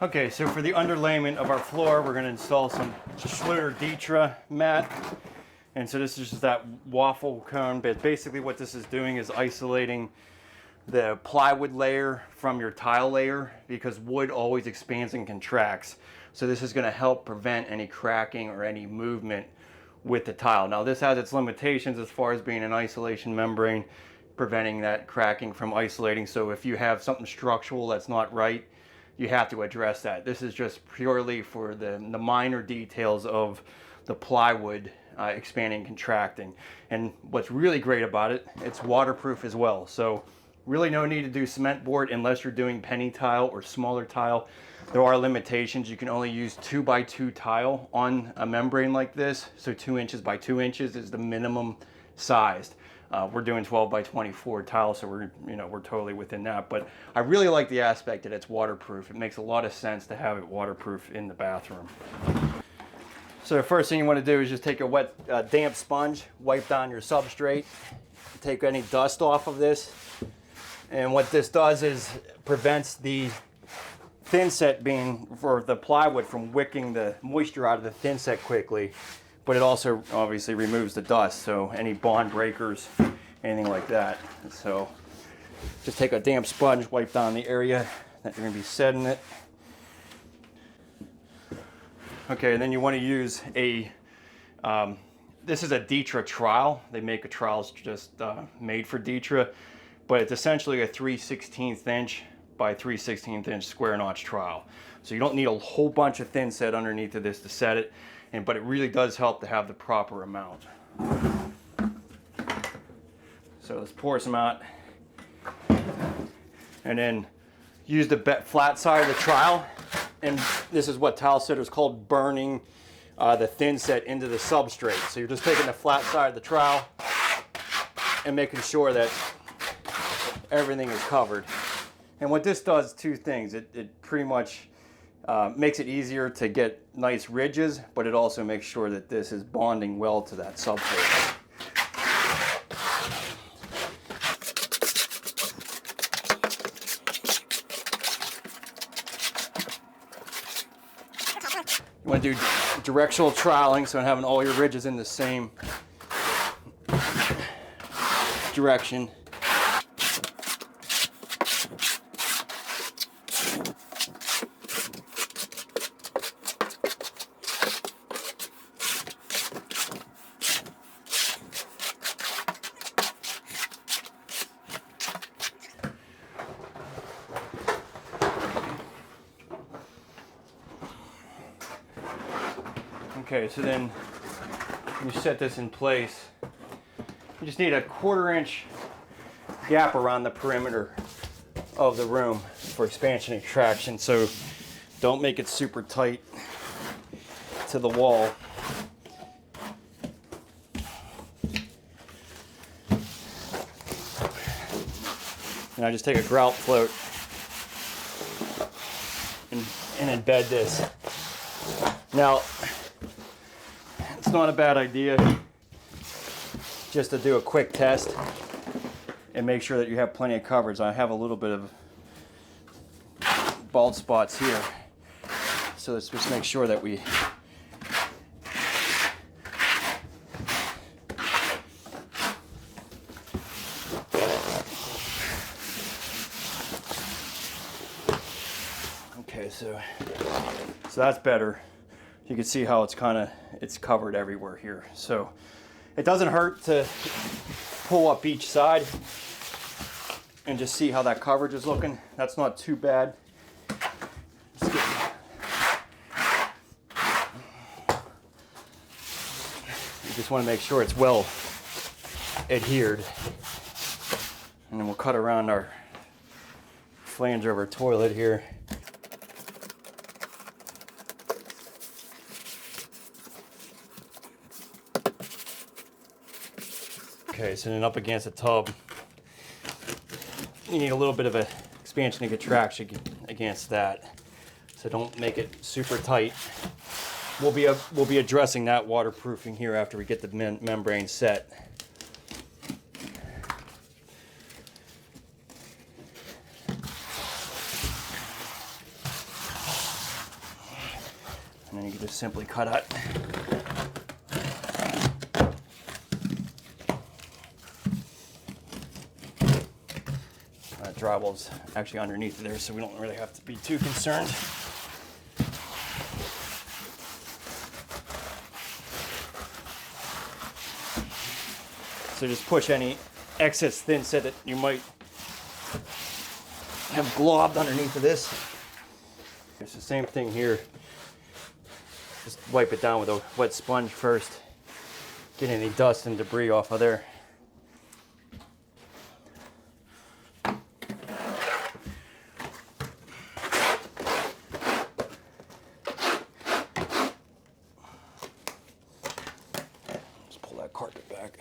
Okay, so for the underlayment of our floor, we're going to install some Schluter DITRA mat. And so this is just that waffle cone, but basically what this is doing is isolating the plywood layer from your tile layer, because wood always expands and contracts. So this is going to help prevent any cracking or any movement with the tile. Now this has its limitations as far as being an isolation membrane, preventing that cracking from isolating. So if you have something structural that's not right, you have to address that. This is just purely for the minor details of the plywood expanding and contracting. And what's really great about it, it's waterproof as well. So really no need to do cement board unless you're doing penny tile or smaller tile. There are limitations. You can only use 2x2 tile on a membrane like this. So 2 inches by 2 inches is the minimum sized. We're doing 12 by 24 tile, so we're totally within that. But I really like the aspect that it's waterproof. It makes a lot of sense to have it waterproof in the bathroom. So the first thing you want to do is just take a wet, damp sponge, wipe down your substrate, take any dust off of this. And what this does is prevents the thinset for the plywood from wicking the moisture out of the thinset quickly. But it also obviously removes the dust, so any bond breakers, anything like that. So just take a damp sponge, wipe down the area that you're going to be setting it. Okay, and then you want to use a, this is a DITRA trowel. They make a trowel just made for DITRA, but it's essentially a 3/16 inch by 3/16 inch square notch trowel. So you don't need a whole bunch of thinset underneath of this to set it. But it really does help to have the proper amount. So let's pour some out. And then use the flat side of the trowel. And this is what tile setters call burning the thinset into the substrate. So you're just taking the flat side of the trowel and making sure that everything is covered. And what this does, two things. It pretty much makes it easier to get nice ridges, but it also makes sure that this is bonding well to that subfloor. You want to do directional troweling, so having all your ridges in the same direction. Okay, so then when you set this in place, you just need a 1/4 inch gap around the perimeter of the room for expansion and traction. So don't make it super tight to the wall. And I just take a grout float and embed this. Now, it's not a bad idea just to do a quick test and make sure that you have plenty of coverage. I have a little bit of bald spots here, so let's just make sure that we so that's better. You can see how it's covered everywhere here. So it doesn't hurt to pull up each side and just see how that coverage is looking. That's not too bad. You just want to make sure it's well adhered. And then we'll cut around our flange of our toilet here. Okay, so then up against the tub, you need a little bit of an expansion and contraction against that. So don't make it super tight. We'll be addressing that waterproofing here after we get the membrane set. And then you can just simply cut it. Drywall's actually underneath there, so we don't really have to be too concerned. So just push any excess thinset that you might have globbed underneath of this. It's the same thing here. Just wipe it down with a wet sponge first. Get any dust and debris off of there. Just pull that carpet back.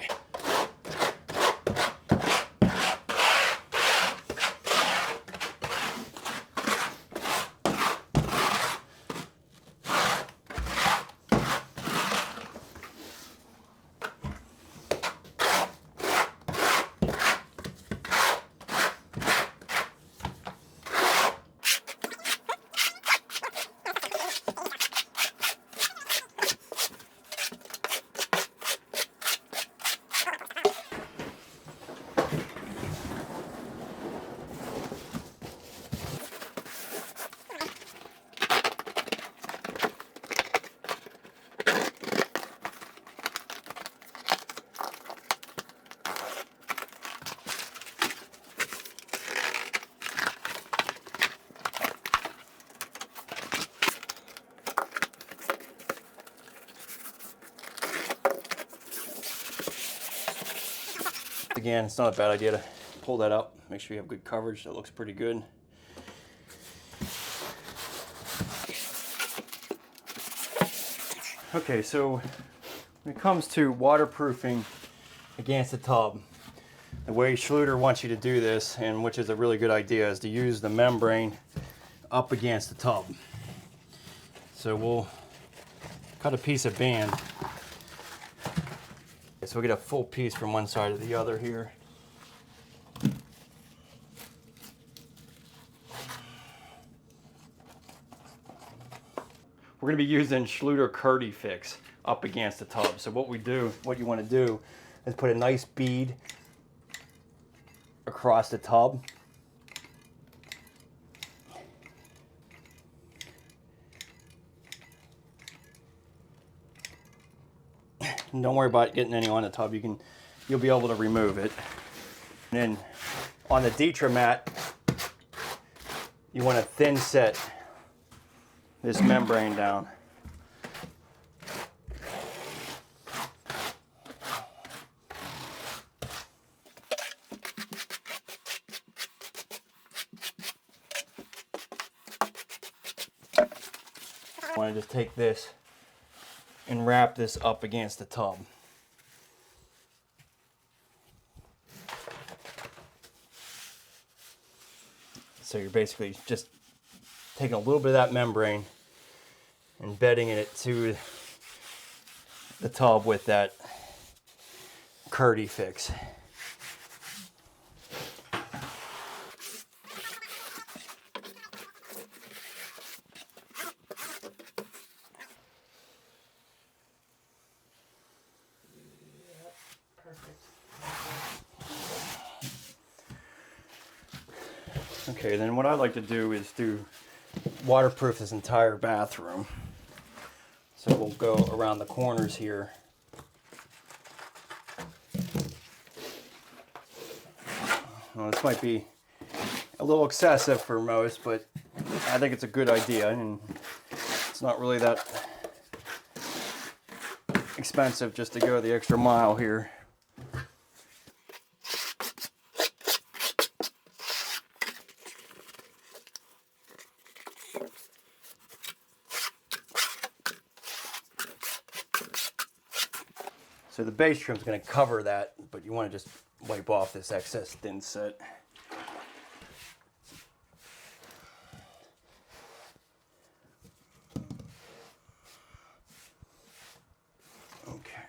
Again, it's not a bad idea to pull that up. Make sure you have good coverage. That looks pretty good. Okay, so when it comes to waterproofing against the tub, the way Schluter wants you to do this, and which is a really good idea, is to use the membrane up against the tub. So we'll cut a piece of band. So we'll get a full piece from one side to the other here. We're going to be using Schluter Kerdi Fix up against the tub. So what you want to do is put a nice bead across the tub. And don't worry about getting any on the tub. You'll be able to remove it. And then on the DITRA mat, you want to thin set this membrane down. I want to just take this and wrap this up against the tub. So you're basically just taking a little bit of that membrane and bedding it to the tub with that Kerdi Fix. Okay, then what I like to do is waterproof this entire bathroom. So we'll go around the corners here. Well, this might be a little excessive for most, but I think it's a good idea, and it's not really that expensive just to go the extra mile here. So the base trim is going to cover that, but you want to just wipe off this excess thinset. Okay.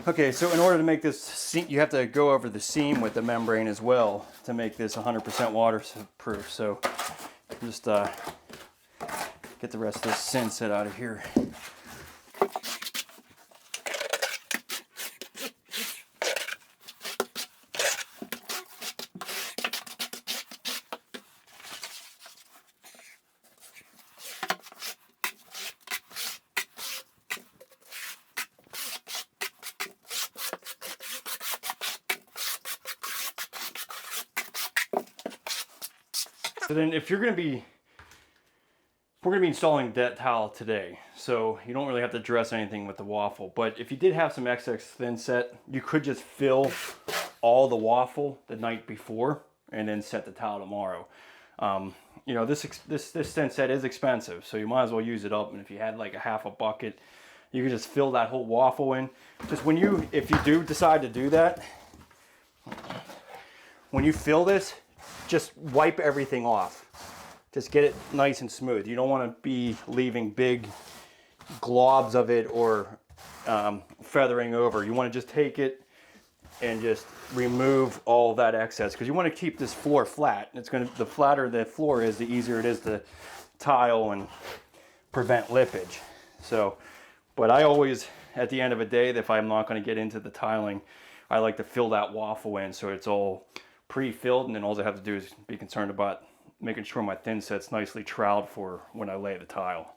Okay, so in order to make this seam, you have to go over the seam with the membrane as well to make this 100% waterproof. So just get the rest of this thinset out of here. So then if we're going to be installing that tile today, so you don't really have to dress anything with the waffle, but if you did have some excess thinset, you could just fill all the waffle the night before and then set the tile tomorrow. You know, this thinset is expensive, so you might as well use it up. And if you had like a half a bucket, you could just fill that whole waffle in. Just if you do decide to do that, when you fill this, just wipe everything off. Just get it nice and smooth. You don't want to be leaving big globs of it or feathering over. You want to just take it and just remove all that excess, because you want to keep this floor flat. The flatter the floor is, the easier it is to tile and prevent lippage. So, but I always, at the end of a day, if I'm not going to get into the tiling, I like to fill that waffle in so it's all pre-filled, and then all I have to do is be concerned about making sure my thinset's nicely troweled for when I lay the tile.